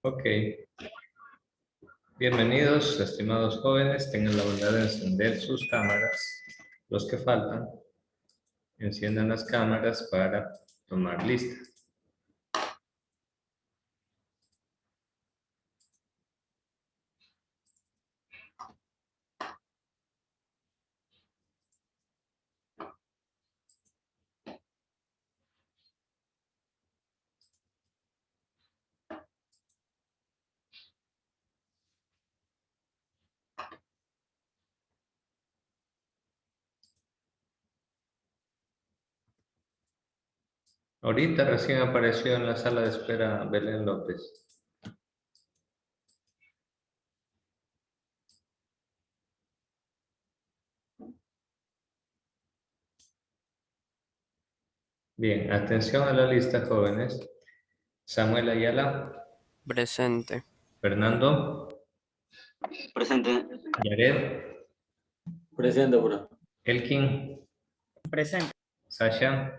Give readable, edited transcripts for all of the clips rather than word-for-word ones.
Ok, bienvenidos, estimados jóvenes. Tengan la bondad de encender sus cámaras. Los que faltan, enciendan las cámaras para tomar lista. Ahorita recién apareció en la sala de espera Belén López. Bien, atención a la lista, jóvenes. Samuel Ayala, Presente. Fernando, Presente. Yared, Presente, bro. Elkin, Presente. Sasha,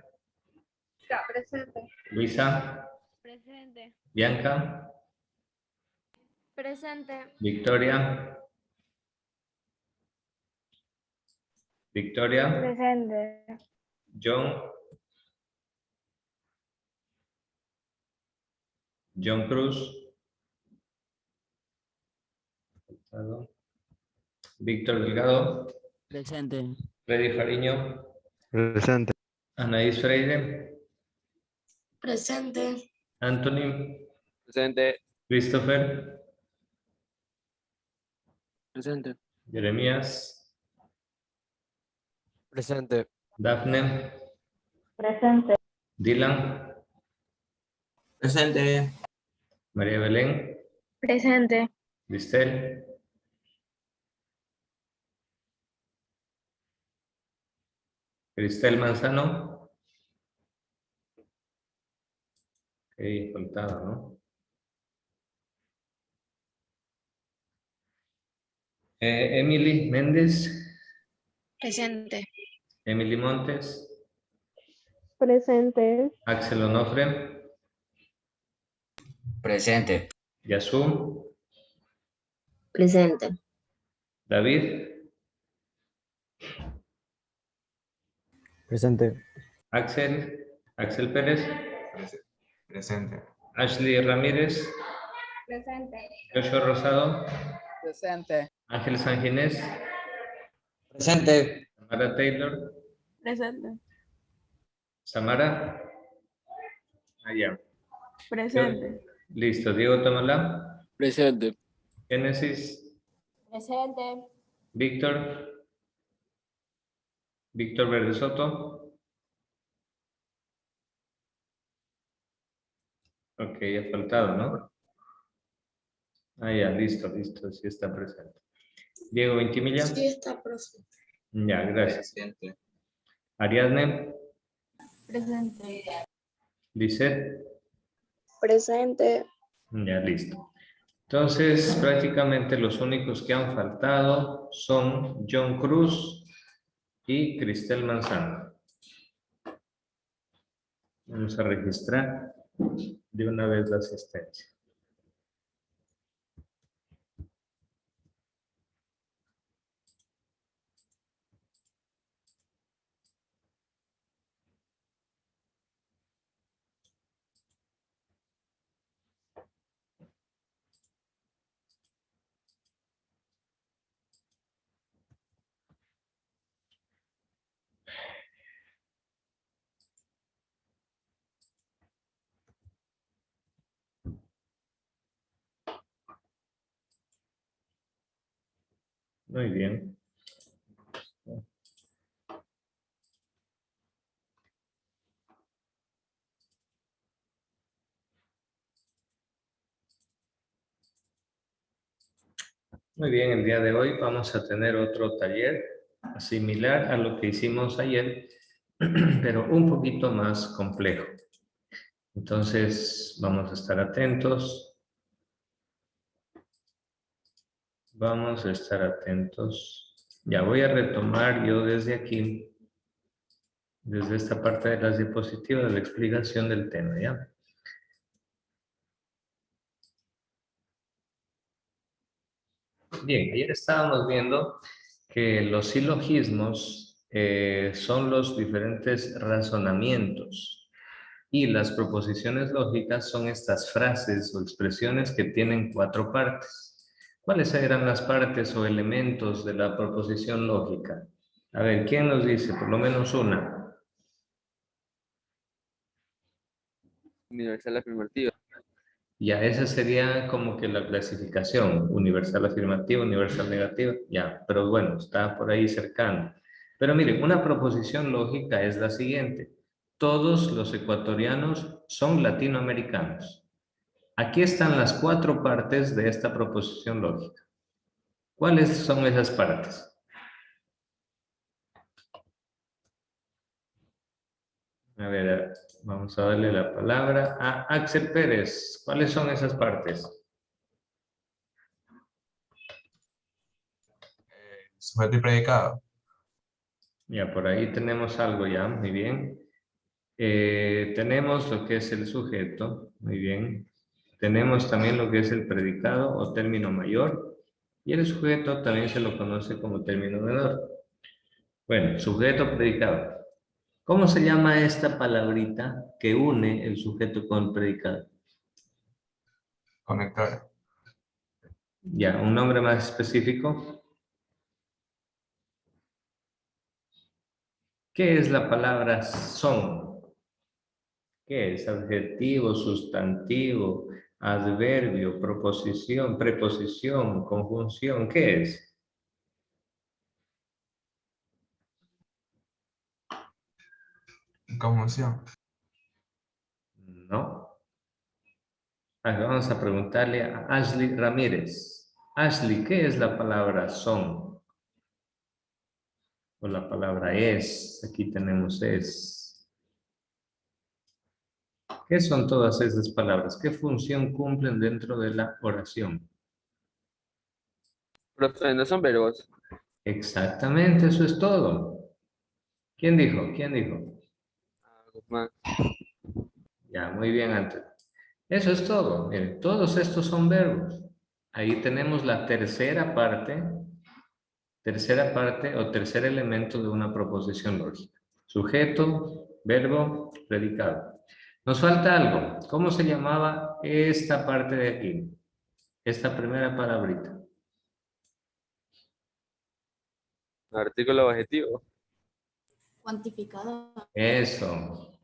Presente. Luisa, Presente. Bianca, Presente. Victoria, Presente. John Cruz, Víctor Delgado, Presente. Freddy Fariño, Presente. Anaís Freire, Presente. Anthony, Presente. Christopher, Presente. Jeremías, Presente. Daphne, Presente. Dylan, Presente. María Belén, Presente. Listel, Cristel Manzano. Ok, faltaba, ¿no? Emily Méndez, Presente. Emily Montes, Presente. Axel Onofre, Presente. Yasum, Presente. David, Presente. Axel Pérez, Presente. Ashley Ramírez, Presente. Joshua Rosado, Presente. Ángel Sanginés, Presente. Samara Taylor, Presente. Samara, allá. Presente. Listo, Diego Tomalá, Presente. Génesis, Presente. Víctor Verde Soto. Ok, ha faltado, ¿no? Ah, ya, listo, sí está presente. Diego Ventimilla. Sí está presente. Ya, gracias. Presente. Ariadne, Presente. Lisette. Presente. Ya, listo. Entonces, prácticamente los únicos que han faltado son John Cruz y Cristel Manzano. Vamos a registrar de una vez la asistencia. Muy bien. Muy bien, el día de hoy vamos a tener otro taller similar a lo que hicimos ayer, pero un poquito más complejo. Entonces, vamos a estar atentos. Vamos a estar atentos. Ya voy a retomar yo desde aquí, desde esta parte de las diapositivas, la explicación del tema, ¿ya? Bien, ayer estábamos viendo que los silogismos son los diferentes razonamientos y las proposiciones lógicas son estas frases o expresiones que tienen 4 partes. ¿Cuáles eran las partes o elementos de la proposición lógica? A ver, ¿quién nos dice? Por lo menos una. Universal afirmativa. Ya, esa sería como que la clasificación, universal afirmativa, universal negativa, ya, pero bueno, está por ahí cercano. Pero miren, una proposición lógica es la siguiente. Todos los ecuatorianos son latinoamericanos. Aquí están las 4 partes de esta proposición lógica. ¿Cuáles son esas partes? A ver, vamos a darle la palabra a Axel Pérez. ¿Cuáles son esas partes? Sujeto y predicado. Ya, por ahí tenemos algo ya, muy bien. Tenemos lo que es el sujeto, muy bien. Tenemos también lo que es el predicado o término mayor. Y el sujeto también se lo conoce como término menor. Bueno, sujeto, predicado. ¿Cómo se llama esta palabrita que une el sujeto con el predicado? Conector. Ya, un nombre más específico. ¿Qué es la palabra son? ¿Qué es? Adjetivo, sustantivo, adverbio, proposición, preposición, conjunción. ¿Qué es? Conjunción. No. Vamos a preguntarle a Ashley Ramírez. Ashley, ¿qué es la palabra son? O la palabra es. Aquí tenemos es. ¿Qué son todas esas palabras? ¿Qué función cumplen dentro de la oración? Proceden, son verbos. Exactamente, eso es todo. ¿Quién dijo? ¿Quién dijo? Guzmán. Ya, muy bien, Antonio. Eso es todo. Miren, todos estos son verbos. Ahí tenemos la tercera parte o tercer elemento de una proposición lógica. Sujeto, verbo, predicado. Nos falta algo. ¿Cómo se llamaba esta parte de aquí? Esta primera palabrita. Artículo objetivo. Cuantificador. Eso.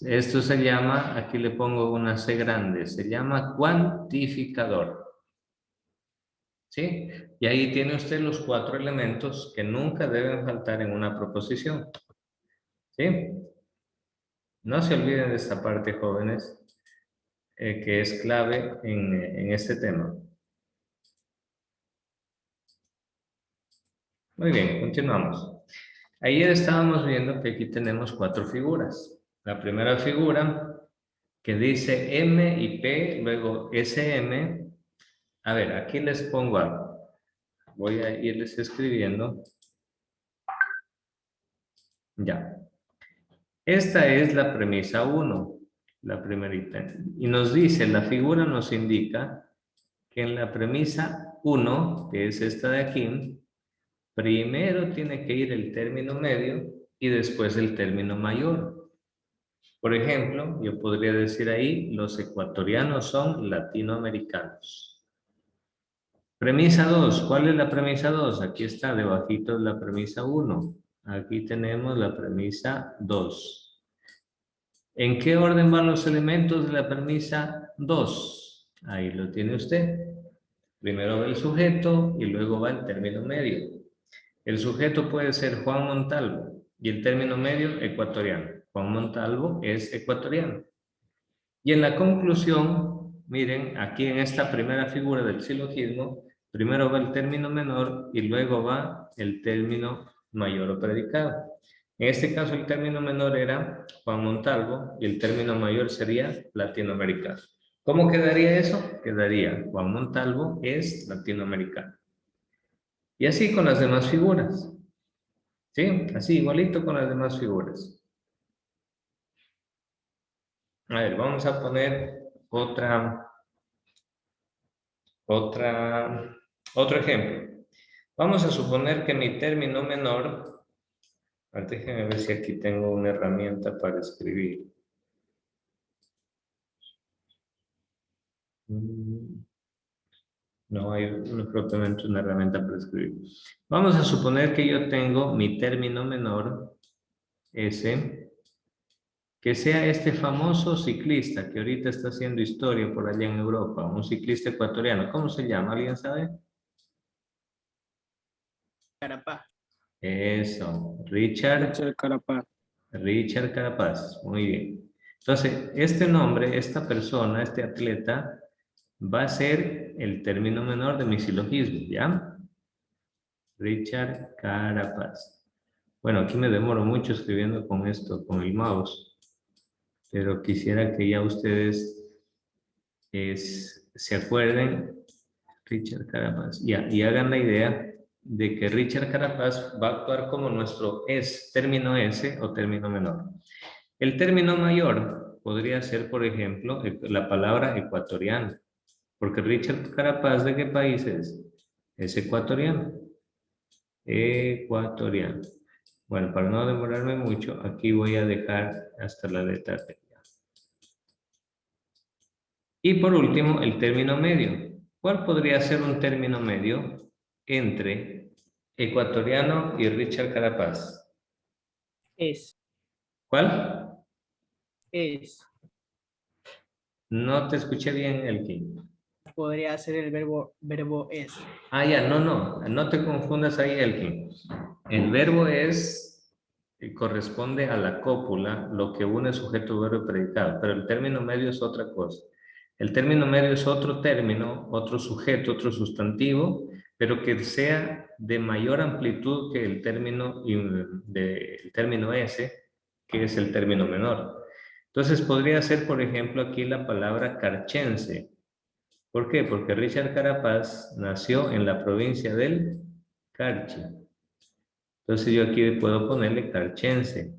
Esto se llama, aquí le pongo una C grande, se llama cuantificador. ¿Sí? Y ahí tiene usted los 4 elementos que nunca deben faltar en una proposición. ¿Sí? No se olviden de esta parte, jóvenes, que es clave en este tema. Muy bien, continuamos. Ayer estábamos viendo que aquí tenemos 4 figuras. La primera figura que dice M y P, luego SM. A ver, aquí les pongo algo. Voy a irles escribiendo. Ya. Esta es la premisa 1, la primerita. Y nos dice, la figura nos indica que en la premisa 1, que es esta de aquí, primero tiene que ir el término medio y después el término mayor. Por ejemplo, yo podría decir ahí, los ecuatorianos son latinoamericanos. Premisa 2, ¿cuál es la premisa 2? Aquí está, debajito de la premisa 1. Aquí tenemos la premisa 2. ¿En qué orden van los elementos de la premisa 2? Ahí lo tiene usted. Primero va el sujeto y luego va el término medio. El sujeto puede ser Juan Montalvo y el término medio ecuatoriano. Juan Montalvo es ecuatoriano. Y en la conclusión, miren, aquí en esta primera figura del silogismo, primero va el término menor y luego va el término mayor o predicado. En este caso el término menor era Juan Montalvo y el término mayor sería latinoamericano. ¿Cómo quedaría eso? Quedaría Juan Montalvo es latinoamericano. Y así con las demás figuras. ¿Sí? Así, igualito con las demás figuras. A ver, vamos a poner otra Otro ejemplo. Vamos a suponer que mi término menor, déjenme ver si aquí tengo una herramienta para escribir. No hay propiamente una herramienta para escribir. Vamos a suponer que yo tengo mi término menor, S, que sea este famoso ciclista que ahorita está haciendo historia por allá en Europa, un ciclista ecuatoriano. ¿Cómo se llama? ¿Alguien sabe? Carapaz. Eso, Richard Carapaz. Carapaz. Muy bien. Entonces, este nombre, esta persona, este atleta, va a ser el término menor de mi silogismo, ¿ya? Richard Carapaz. Bueno, aquí me demoro mucho escribiendo con esto, con el mouse, pero quisiera que ya ustedes se acuerden, Richard Carapaz, y hagan la idea de que Richard Carapaz va a actuar como nuestro término S o término menor. El término mayor podría ser, por ejemplo, la palabra ecuatoriano, porque Richard Carapaz, ¿de qué país es? Es ecuatoriano. Ecuatoriano. Bueno, para no demorarme mucho, aquí voy a dejar hasta la letra T. Y por último, el término medio. ¿Cuál podría ser un término medio entre ecuatoriano y Richard Carapaz? Es. ¿Cuál? Es. No te escuché bien, Elkin. Podría ser el verbo es. Ah, ya, no te confundas ahí, Elkin. El verbo es, corresponde a la cópula, lo que une sujeto, verbo y predicado, pero el término medio es otra cosa. El término medio es otro término, otro sujeto, otro sustantivo, pero que sea de mayor amplitud que el término S, que es el término menor. Entonces podría ser, por ejemplo, aquí la palabra carchense. ¿Por qué? Porque Richard Carapaz nació en la provincia del Carchi. Entonces yo aquí puedo ponerle carchense.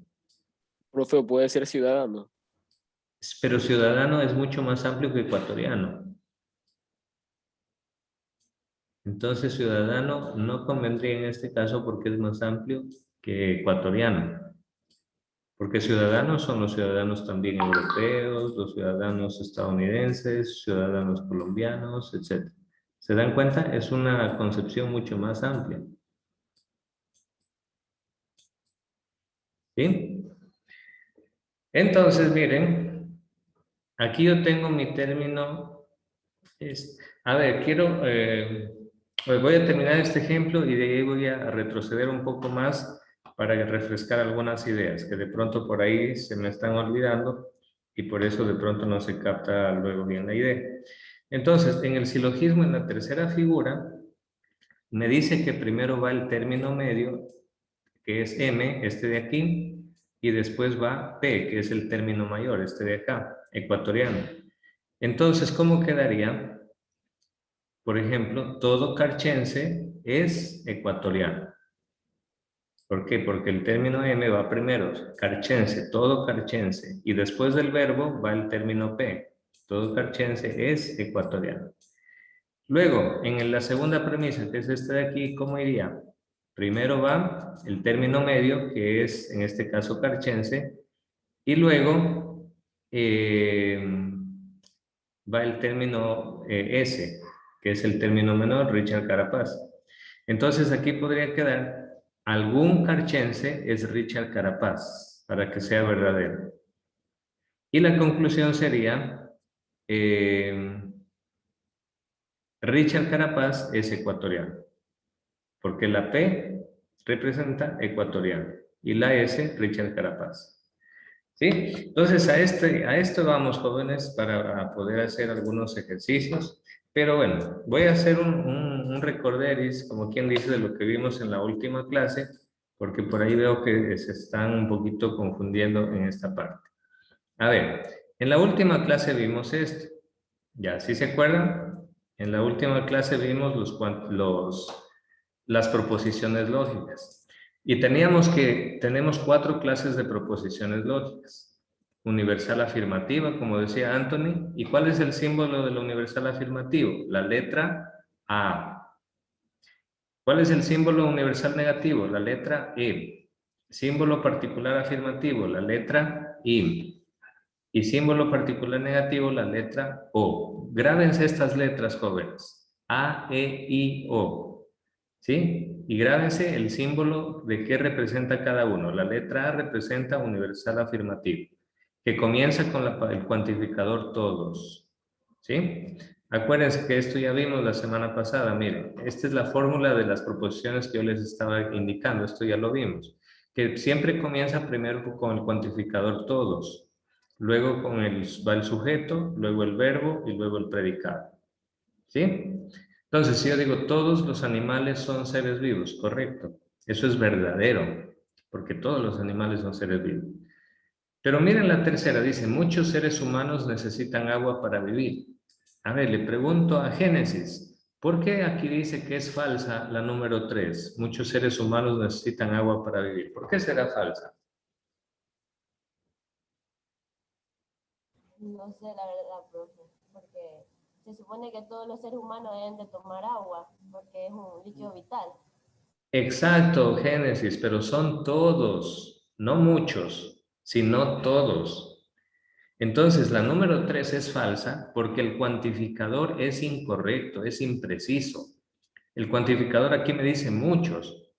Profe, puede ser ciudadano. Pero ciudadano es mucho más amplio que ecuatoriano. Entonces ciudadano no convendría en este caso porque es más amplio que ecuatoriano. Porque ciudadanos son los ciudadanos también europeos, los ciudadanos estadounidenses, ciudadanos colombianos, etc. ¿Se dan cuenta? Es una concepción mucho más amplia. ¿Sí? Entonces, miren, aquí yo tengo mi término. A ver, pues voy a terminar este ejemplo y de ahí voy a retroceder un poco más para refrescar algunas ideas que de pronto por ahí se me están olvidando y por eso de pronto no se capta luego bien la idea. Entonces, en el silogismo, en la tercera figura, me dice que primero va el término medio, que es M, este de aquí, y después va P, que es el término mayor, este de acá, ecuatoriano. Entonces, ¿cómo quedaría? Por ejemplo, todo carchense es ecuatoriano. ¿Por qué? Porque el término M va primero, carchense, todo carchense, y después del verbo va el término P, todo carchense es ecuatoriano. Luego, en la segunda premisa, que es esta de aquí, ¿cómo iría? Primero va el término medio, que es en este caso carchense, y luego va el término S, que es el término menor, Richard Carapaz. Entonces aquí podría quedar, algún carchense es Richard Carapaz, para que sea verdadero. Y la conclusión sería, Richard Carapaz es ecuatoriano, porque la P representa ecuatoriano y la S, Richard Carapaz. ¿Sí? Entonces a esto vamos, jóvenes, para poder hacer algunos ejercicios. Pero bueno, voy a hacer un recorderis, como quien dice, de lo que vimos en la última clase, porque por ahí veo que se están un poquito confundiendo en esta parte. A ver, en la última clase vimos esto. ¿Ya? ¿Sí se acuerdan? En la última clase vimos las proposiciones lógicas. Y tenemos 4 clases de proposiciones lógicas. Universal afirmativa, como decía Anthony. ¿Y cuál es el símbolo de la universal afirmativa? La letra A. ¿Cuál es el símbolo universal negativo? La letra E. Símbolo particular afirmativo, la letra I. Y símbolo particular negativo, la letra O. Grábense estas letras, jóvenes. A, E, I, O. ¿Sí? Y grábense el símbolo de qué representa cada uno. La letra A representa universal afirmativo, que comienza con el cuantificador todos. ¿Sí? Acuérdense que esto ya vimos la semana pasada. Miren, esta es la fórmula de las proposiciones que yo les estaba indicando. Esto ya lo vimos. Que siempre comienza primero con el cuantificador todos. Luego va el sujeto, luego el verbo y luego el predicado. ¿Sí? Entonces, si yo digo todos los animales son seres vivos, correcto. Eso es verdadero, porque todos los animales son seres vivos. Pero miren la tercera, dice, muchos seres humanos necesitan agua para vivir. A ver, le pregunto a Génesis, ¿por qué aquí dice que es falsa la número 3? Muchos seres humanos necesitan agua para vivir. ¿Por qué será falsa? No sé la verdad, profe, porque se supone que todos los seres humanos deben de tomar agua, porque es un líquido vital. Exacto, Génesis, pero son todos, no muchos, sino todos. Entonces, la número 3 es falsa porque el cuantificador es incorrecto, es impreciso. El cuantificador aquí me dice muchos,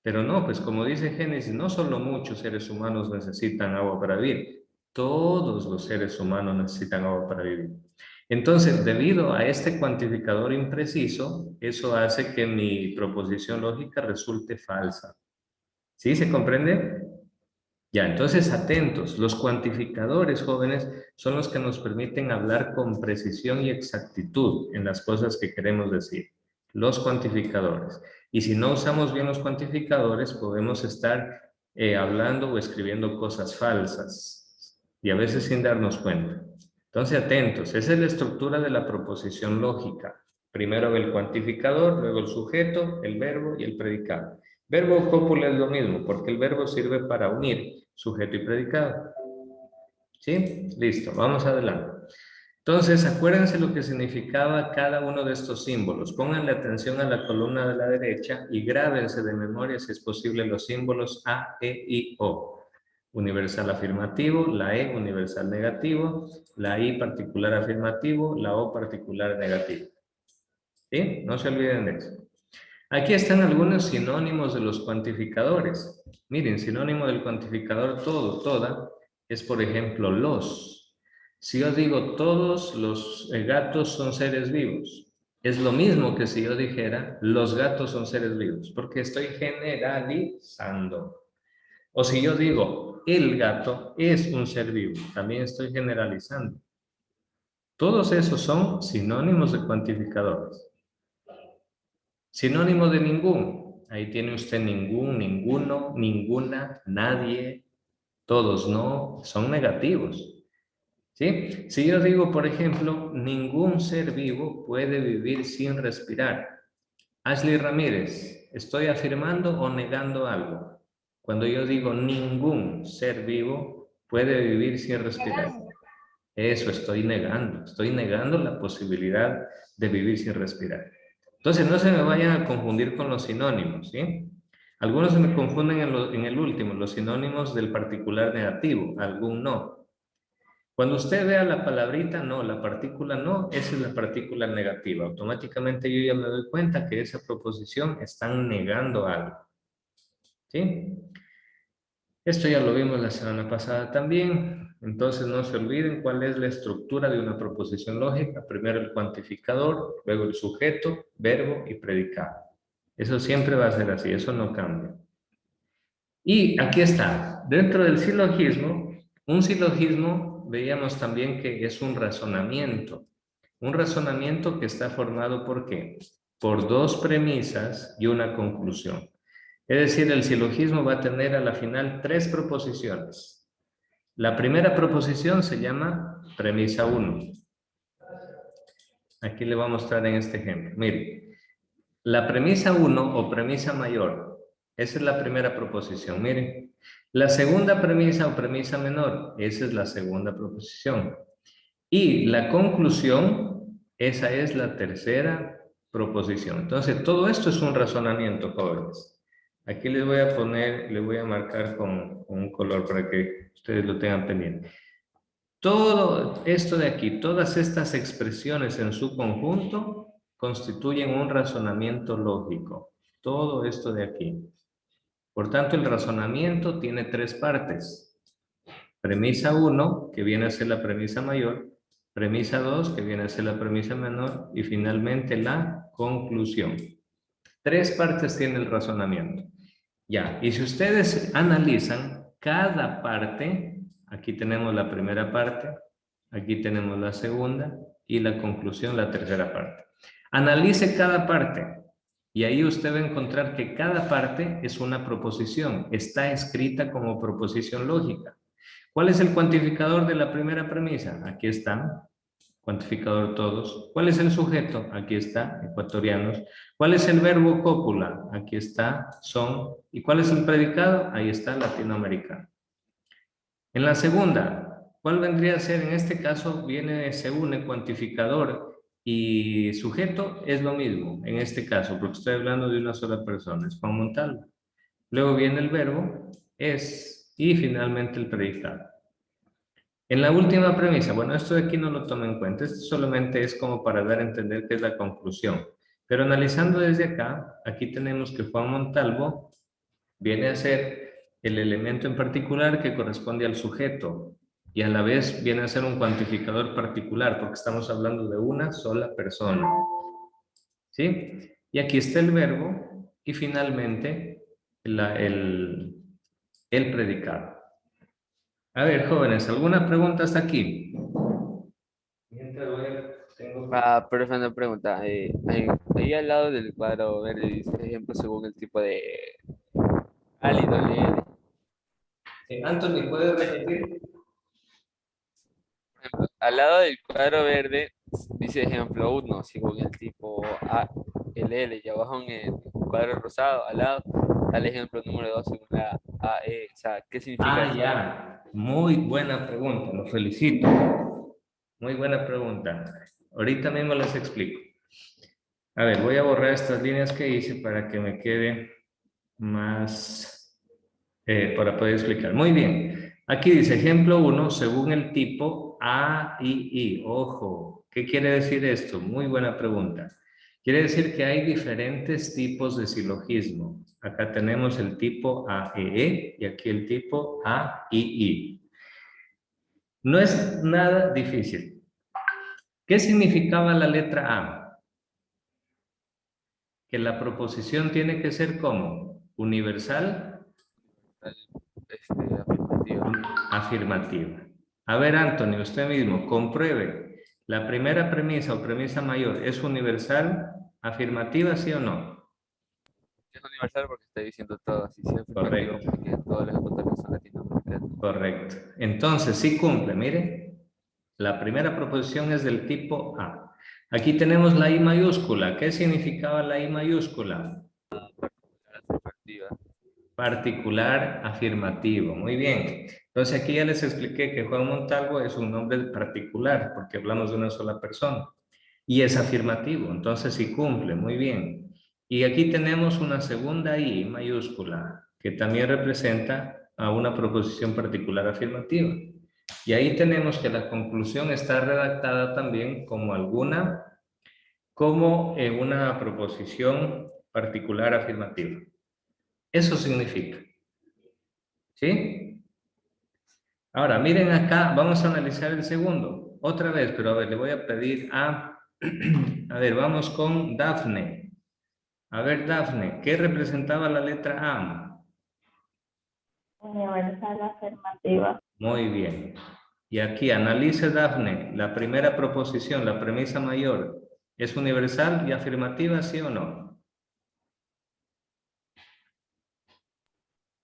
pero no, pues como dice Génesis, no solo muchos seres humanos necesitan agua para vivir, todos los seres humanos necesitan agua para vivir. Entonces, debido a este cuantificador impreciso, eso hace que mi proposición lógica resulte falsa. ¿Sí? ¿Se comprende? Ya, entonces atentos. Los cuantificadores, jóvenes, son los que nos permiten hablar con precisión y exactitud en las cosas que queremos decir. Los cuantificadores. Y si no usamos bien los cuantificadores, podemos estar hablando o escribiendo cosas falsas. Y a veces sin darnos cuenta. Entonces, atentos. Esa es la estructura de la proposición lógica. Primero el cuantificador, luego el sujeto, el verbo y el predicado. Verbo o cópula es lo mismo, porque el verbo sirve para unir sujeto y predicado. ¿Sí? Listo, vamos adelante. Entonces, acuérdense lo que significaba cada uno de estos símbolos. Pónganle atención a la columna de la derecha y grábense de memoria, si es posible, los símbolos A, E, I, O. Universal afirmativo, la E universal negativo, la I particular afirmativo, la O particular negativo. ¿Sí? No se olviden de eso. Aquí están algunos sinónimos de los cuantificadores. Miren, sinónimo del cuantificador todo, toda, es por ejemplo los. Si yo digo todos los gatos son seres vivos, es lo mismo que si yo dijera los gatos son seres vivos, porque estoy generalizando. O si yo digo el gato es un ser vivo, también estoy generalizando. Todos esos son sinónimos de cuantificadores. Sinónimo de ningún. Ahí tiene usted ningún, ninguno, ninguna, nadie, todos no, son negativos. ¿Sí? Si yo digo, por ejemplo, ningún ser vivo puede vivir sin respirar. Ashley Ramírez, ¿estoy afirmando o negando algo? Cuando yo digo ningún ser vivo puede vivir sin respirar. Eso estoy negando la posibilidad de vivir sin respirar. Entonces, no se me vayan a confundir con los sinónimos, ¿sí? Algunos se me confunden en el último, los sinónimos del particular negativo, algún no. Cuando usted vea la palabrita no, la partícula no, esa es la partícula negativa. Automáticamente yo ya me doy cuenta que esa proposición están negando algo, ¿sí? Esto ya lo vimos la semana pasada también. Entonces no se olviden cuál es la estructura de una proposición lógica. Primero el cuantificador, luego el sujeto, verbo y predicado. Eso siempre va a ser así, eso no cambia. Y aquí está, dentro del silogismo, un silogismo veíamos también que es un razonamiento. Un razonamiento que está formado ¿por qué? Por dos premisas y una conclusión. Es decir, el silogismo va a tener a la final tres proposiciones. La primera proposición se llama premisa 1. Aquí le voy a mostrar en este ejemplo. Mire, la premisa 1 o premisa mayor, esa es la primera proposición. Miren, la segunda premisa o premisa menor, esa es la segunda proposición. Y la conclusión, esa es la tercera proposición. Entonces, todo esto es un razonamiento, jóvenes. Aquí les voy a poner, les voy a marcar con un color para que ustedes lo tengan pendiente. Todo esto de aquí, todas estas expresiones en su conjunto constituyen un razonamiento lógico. Todo esto de aquí. Por tanto, el razonamiento tiene tres partes. Premisa 1, que viene a ser la premisa mayor. Premisa 2, que viene a ser la premisa menor. Y finalmente la conclusión. Tres partes tiene el razonamiento. Ya, y si ustedes analizan cada parte, aquí tenemos la primera parte, aquí tenemos la segunda y la conclusión, la tercera parte. Analice cada parte y ahí usted va a encontrar que cada parte es una proposición, está escrita como proposición lógica. ¿Cuál es el cuantificador de la primera premisa? Aquí está, cuantificador todos. ¿Cuál es el sujeto? Aquí está, ecuatorianos. ¿Cuál es el verbo cópula? Aquí está, son. ¿Y cuál es el predicado? Ahí está, latinoamericano. En la segunda, ¿cuál vendría a ser? En este caso se une cuantificador y sujeto, es lo mismo en este caso, porque estoy hablando de una sola persona, es Juan Montalvo. Luego viene el verbo, es, y finalmente el predicado. En la última premisa, bueno, esto de aquí no lo tomo en cuenta, esto solamente es como para dar a entender qué es la conclusión. Pero analizando desde acá, aquí tenemos que Juan Montalvo viene a ser el elemento en particular que corresponde al sujeto y a la vez viene a ser un cuantificador particular porque estamos hablando de una sola persona. ¿Sí? Y aquí está el verbo y finalmente el predicado. A ver, jóvenes, ¿alguna pregunta hasta aquí? Profe, una pregunta. Ahí al lado del cuadro verde dice ejemplo según el tipo de álido LL. Anthony, ¿puedes repetir? Por ejemplo, al lado del cuadro verde dice ejemplo 1 según el tipo ALL. Y abajo en el cuadro rosado al lado está el ejemplo número 2 según la AE. O sea, ¿qué significa eso? Ya. Muy buena pregunta, lo felicito. Muy buena pregunta. Ahorita mismo les explico. A ver, voy a borrar estas líneas que hice para que me quede más, para poder explicar. Muy bien. Aquí dice ejemplo 1, según el tipo A y I. Ojo, ¿qué quiere decir esto? Muy buena pregunta. Quiere decir que hay diferentes tipos de silogismo. Acá tenemos el tipo AEE y aquí el tipo AII. No es nada difícil. ¿Qué significaba la letra A? Que la proposición tiene que ser como universal, Afirmativo. afirmativa. A ver, Anthony, usted mismo, compruebe. ¿La primera premisa o premisa mayor es universal, afirmativa, sí o no? Es universal porque está diciendo todo. Así sea afirmativo Correcto. porque todos los ecuatorianos son latinoamericanos. Correcto. Entonces, sí cumple, mire. La primera proposición es del tipo A. Aquí tenemos la I mayúscula. ¿Qué significaba la I mayúscula? Afirmativa. Particular afirmativo. Muy bien. Entonces aquí ya les expliqué que Juan Montalvo es un nombre particular porque hablamos de una sola persona. Y es afirmativo. Entonces sí cumple. Muy bien. Y aquí tenemos una segunda I mayúscula que también representa a una proposición particular afirmativa. Y ahí tenemos que la conclusión está redactada también como una proposición particular afirmativa. Eso significa. ¿Sí? Ahora, miren acá, vamos a analizar el segundo. Otra vez, pero a ver, le voy a pedir a... A ver, vamos con Dafne. A ver, Dafne, ¿qué representaba la letra A? Universal afirmativa. Muy bien. Y aquí analice, Dafne, la primera proposición, la premisa mayor, ¿es universal y afirmativa, sí o no?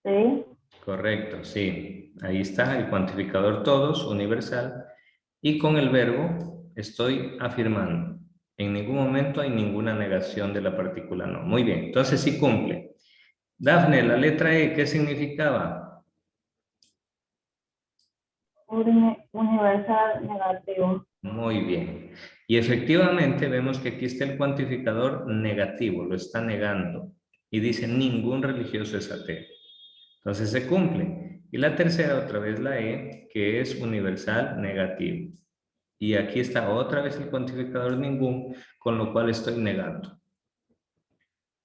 Sí. Correcto, sí. Ahí está el cuantificador todos, universal. Y con el verbo estoy afirmando. En ningún momento hay ninguna negación de la partícula no. Muy bien, entonces sí cumple. Dafne, la letra E, ¿qué significaba? Universal negativo. Muy bien. Y efectivamente vemos que aquí está el cuantificador negativo, lo está negando. Y dice, ningún religioso es ateo. Entonces se cumple. Y la tercera, otra vez la E, que es universal negativo. Y aquí está otra vez el cuantificador ningún, con lo cual estoy negando.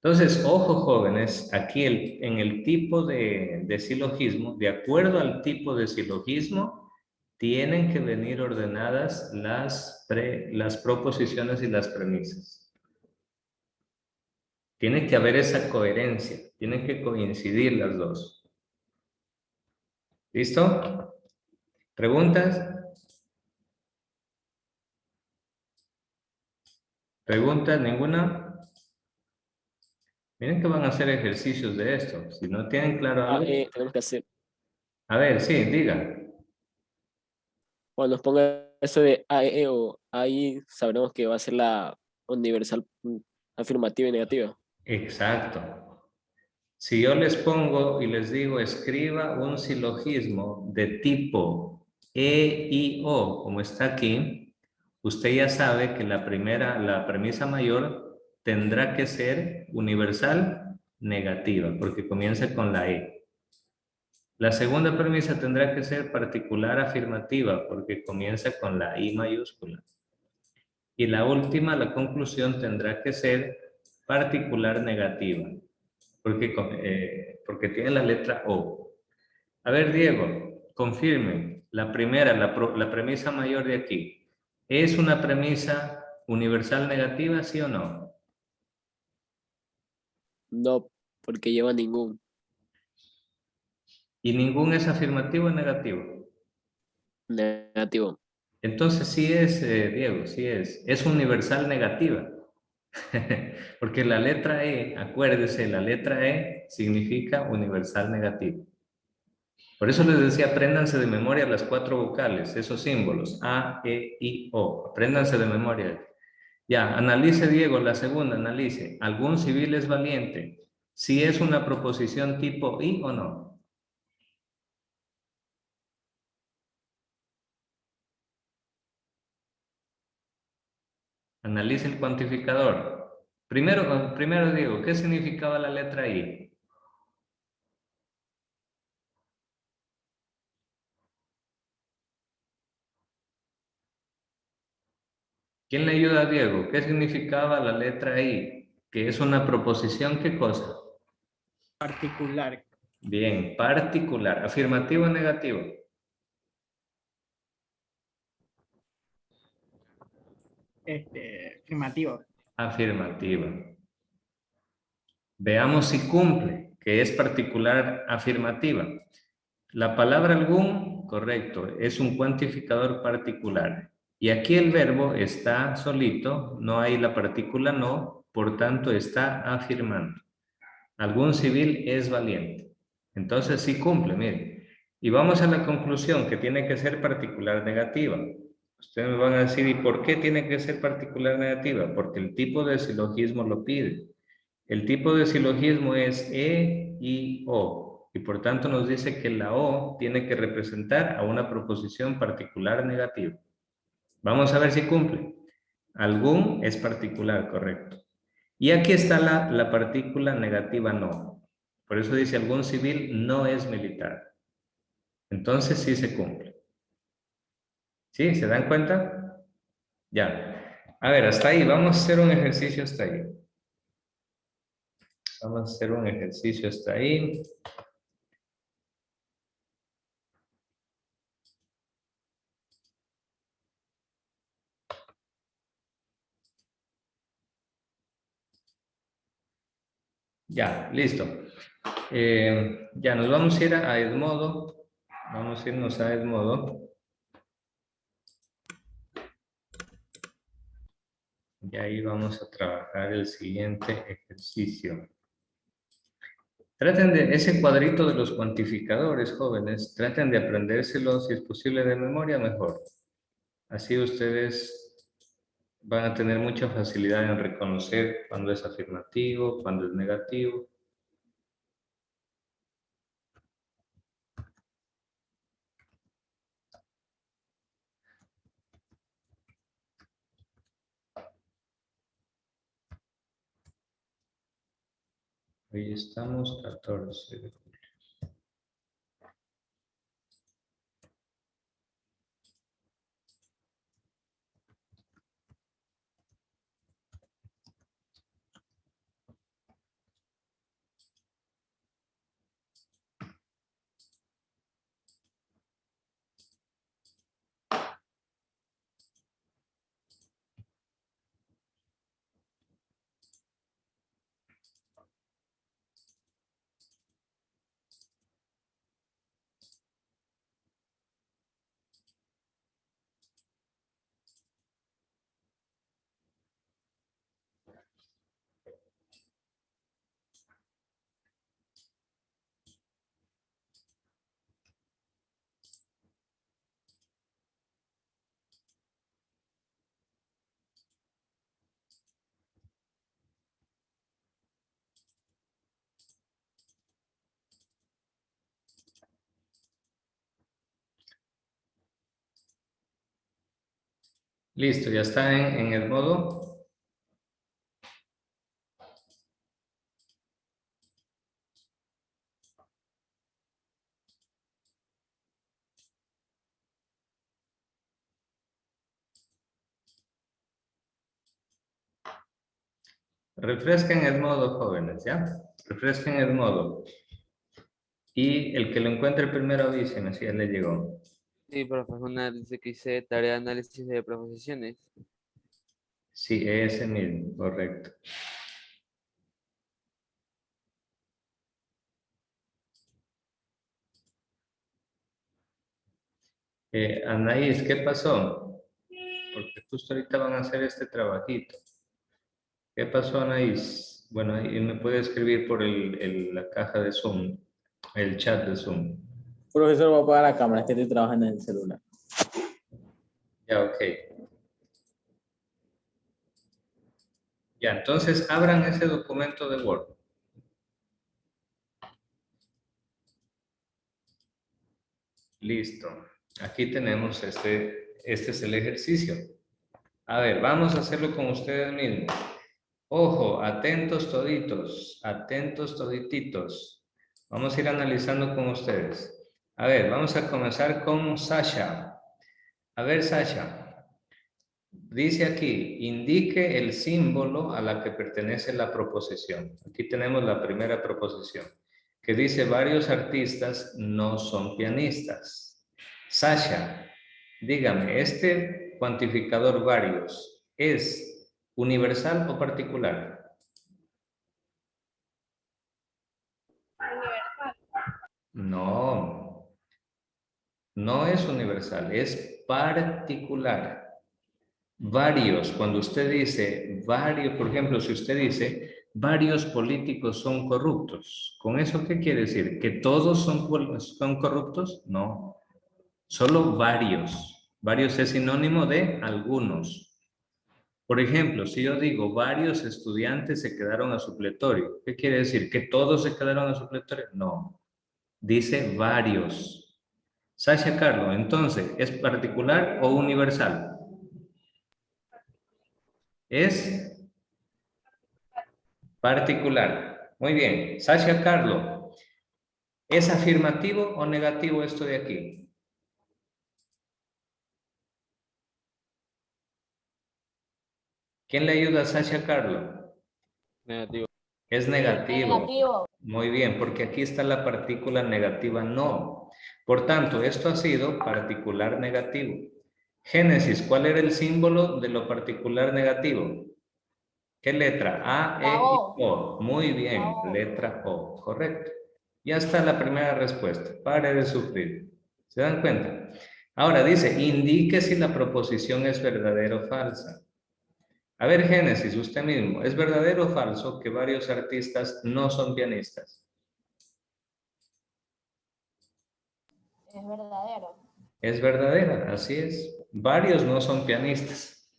Entonces, ojo jóvenes, aquí en el tipo de silogismo, de acuerdo al tipo de silogismo, tienen que venir ordenadas las proposiciones y las premisas. Tiene que haber esa coherencia, tienen que coincidir las dos. ¿Listo? ¿Preguntas? ¿Preguntas? ¿Ninguna? Miren que van a hacer ejercicios de esto. Si no tienen claro algo, Tenemos que hacer. a ver, sí, diga. Cuando nos ponga eso de A, E, o ahí sabremos que va a ser la universal afirmativa y negativa. Exacto. Si yo les pongo y les digo, escriba un silogismo de tipo E, I, O, como está aquí, usted ya sabe que la premisa mayor tendrá que ser universal negativa, porque comienza con la E. La segunda premisa tendrá que ser particular afirmativa, porque comienza con la I mayúscula. Y la última, la conclusión, tendrá que ser particular negativa, porque tiene la letra O. A ver, Diego, confirme. La primera, la premisa mayor de aquí, ¿es una premisa universal negativa, sí o no? No, porque lleva ningún. ¿Y ningún es afirmativo o negativo? Negativo. Entonces sí es, Diego, sí es universal negativa. Porque la letra E, acuérdese, la letra E significa universal negativo. Por eso les decía, apréndanse de memoria las 4 vocales, esos símbolos, A, E, I, O. Apréndanse de memoria. Ya, analice, Diego, la segunda, analice. ¿Algún civil es valiente? ¿Si es una proposición tipo I o no? Analice el cuantificador. Primero Diego, ¿qué significaba la letra I? ¿Quién le ayuda a Diego? ¿Qué significaba la letra I? Que es una proposición, ¿qué cosa? Particular. Bien, particular. ¿Afirmativo o negativo? Afirmativo. Afirmativa. Veamos si cumple, que es particular afirmativa. La palabra algún, correcto, es un cuantificador particular. Y aquí el verbo está solito, no hay la partícula no, por tanto está afirmando. Algún civil es valiente. Entonces sí cumple, mire. Y vamos a la conclusión que tiene que ser particular negativa. Ustedes me van a decir, ¿y por qué tiene que ser particular negativa? Porque el tipo de silogismo lo pide. El tipo de silogismo es E, I, O. Y por tanto nos dice que la O tiene que representar a una proposición particular negativa. Vamos a ver si cumple. Algún es particular, correcto. Y aquí está la partícula negativa no. Por eso dice algún civil no es militar. Entonces sí se cumple. ¿Sí? ¿Se dan cuenta? Ya. A ver, hasta ahí. Vamos a hacer un ejercicio hasta ahí. Vamos a hacer un ejercicio hasta ahí. Ya, listo. Ya nos vamos a ir a Edmodo. Vamos a irnos a Edmodo. Y ahí vamos a trabajar el siguiente ejercicio. Traten de ese cuadrito de los cuantificadores, jóvenes, traten de aprendérselo, si es posible de memoria, mejor. Así ustedes van a tener mucha facilidad en reconocer cuando es afirmativo, cuando es negativo. Hoy estamos 14 de julio. Listo, ya está en el modo. Refresquen el modo, jóvenes, ¿ya? Refresquen el modo. Y el que lo encuentre primero avíseme si ya le llegó. Sí, profe, es un análisis que hice tarea de análisis de proposiciones. Sí, ese mismo, correcto. Anaís, ¿qué pasó? Porque justo ahorita van a hacer este trabajito. ¿Qué pasó, Anaís? Bueno, ahí me puede escribir por la caja de Zoom, el chat de Zoom. Profesor, voy a apagar la cámara, es que estoy trabajando en el celular. Ya, ok. Ya, entonces abran ese documento de Word. Listo. Aquí tenemos este es el ejercicio. A ver, vamos a hacerlo con ustedes mismos. Ojo, atentos toditos, atentos todititos. Vamos a ir analizando con ustedes. A ver, vamos a comenzar con Sasha. A ver, Sasha. Dice aquí, indique el símbolo a la que pertenece la proposición. Aquí tenemos la primera proposición, que dice varios artistas no son pianistas. Sasha, dígame, ¿este cuantificador varios es universal o particular? No, no es universal, es particular. Varios, cuando usted dice varios, por ejemplo, si usted dice varios políticos son corruptos, ¿con eso qué quiere decir? ¿Que todos son corruptos? No, solo varios. Varios es sinónimo de algunos. Por ejemplo, si yo digo varios estudiantes se quedaron a supletorio, ¿qué quiere decir? ¿Que todos se quedaron a supletorio? No, dice varios. Sasha Carlos, entonces, ¿es particular o universal? Es particular. Muy bien. Sasha Carlos, ¿es afirmativo o negativo esto de aquí? ¿Quién le ayuda a Sasha Carlos? Negativo. Es negativo. Negativo. Muy bien, porque aquí está la partícula negativa no. Por tanto, esto ha sido particular negativo. Génesis, ¿cuál era el símbolo de lo particular negativo? ¿Qué letra? A, E La y O. O. Muy bien, La O. letra O, correcto. Ya está la primera respuesta. Pare de sufrir. ¿Se dan cuenta? Ahora dice, indique si la proposición es verdadera o falsa. A ver, Génesis, usted mismo, ¿es verdadero o falso que varios artistas no son pianistas? Es verdadero. Es verdadera, así es. Varios no son pianistas.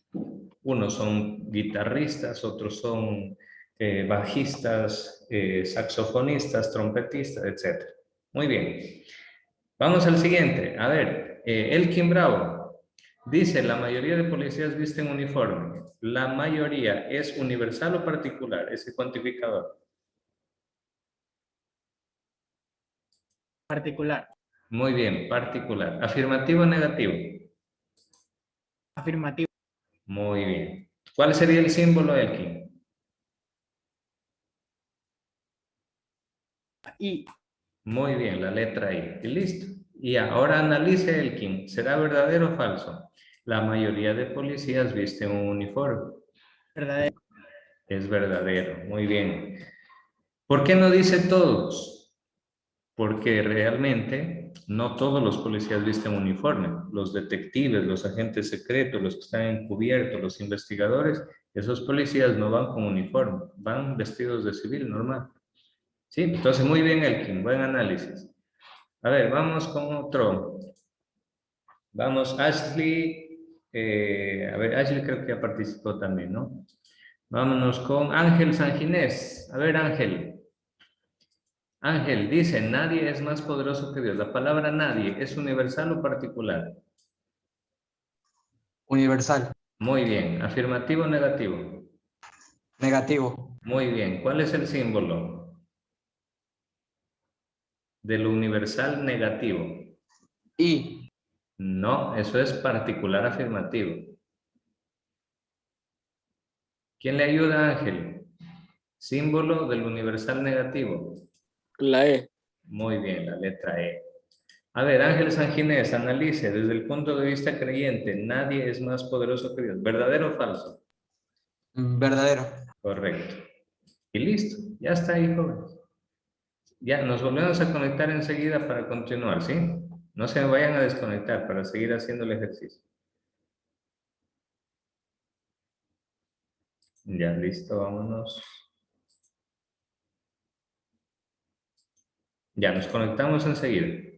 Unos son guitarristas, otros son bajistas, saxofonistas, trompetistas, etc. Muy bien. Vamos al siguiente. A ver, Elkin Bravo. Dice, la mayoría de policías visten uniforme. ¿La mayoría es universal o particular, ese cuantificador? Particular. Muy bien, particular. ¿Afirmativo o negativo? Afirmativo. Muy bien. ¿Cuál sería el símbolo del king? Y Muy bien, la letra I. Y listo. Y ahora analice el king. ¿Será verdadero o falso? La mayoría de policías visten un uniforme. verdadero. Es verdadero. Muy bien. ¿Por qué no dice todos? Porque realmente no todos los policías visten uniforme. Los detectives, los agentes secretos, los que están encubiertos, los investigadores, esos policías no van con uniforme, van vestidos de civil normal. Sí, entonces muy bien, Elkin, buen análisis. A ver, vamos con otro. Vamos, Ashley. A ver, Ashley creo que ya participó también, ¿no? Vámonos con Ángel Sanginés. A ver, Ángel. Ángel dice, nadie es más poderoso que Dios. La palabra nadie, ¿es universal o particular? Universal. Muy bien. ¿Afirmativo o negativo? Negativo. Muy bien. ¿Cuál es el símbolo del universal negativo? Y. No, eso es particular afirmativo. ¿Quién le ayuda, Ángel? Símbolo del universal negativo. La E. Muy bien, la letra E. A ver, Ángel Sanginés, analice desde el punto de vista creyente, nadie es más poderoso que Dios. ¿Verdadero o falso? Verdadero. Correcto. Y listo, ya está ahí, jóvenes. Ya, nos volvemos a conectar enseguida para continuar, ¿sí? No se vayan a desconectar para seguir haciendo el ejercicio. Ya, listo, vámonos. Ya, nos conectamos enseguida.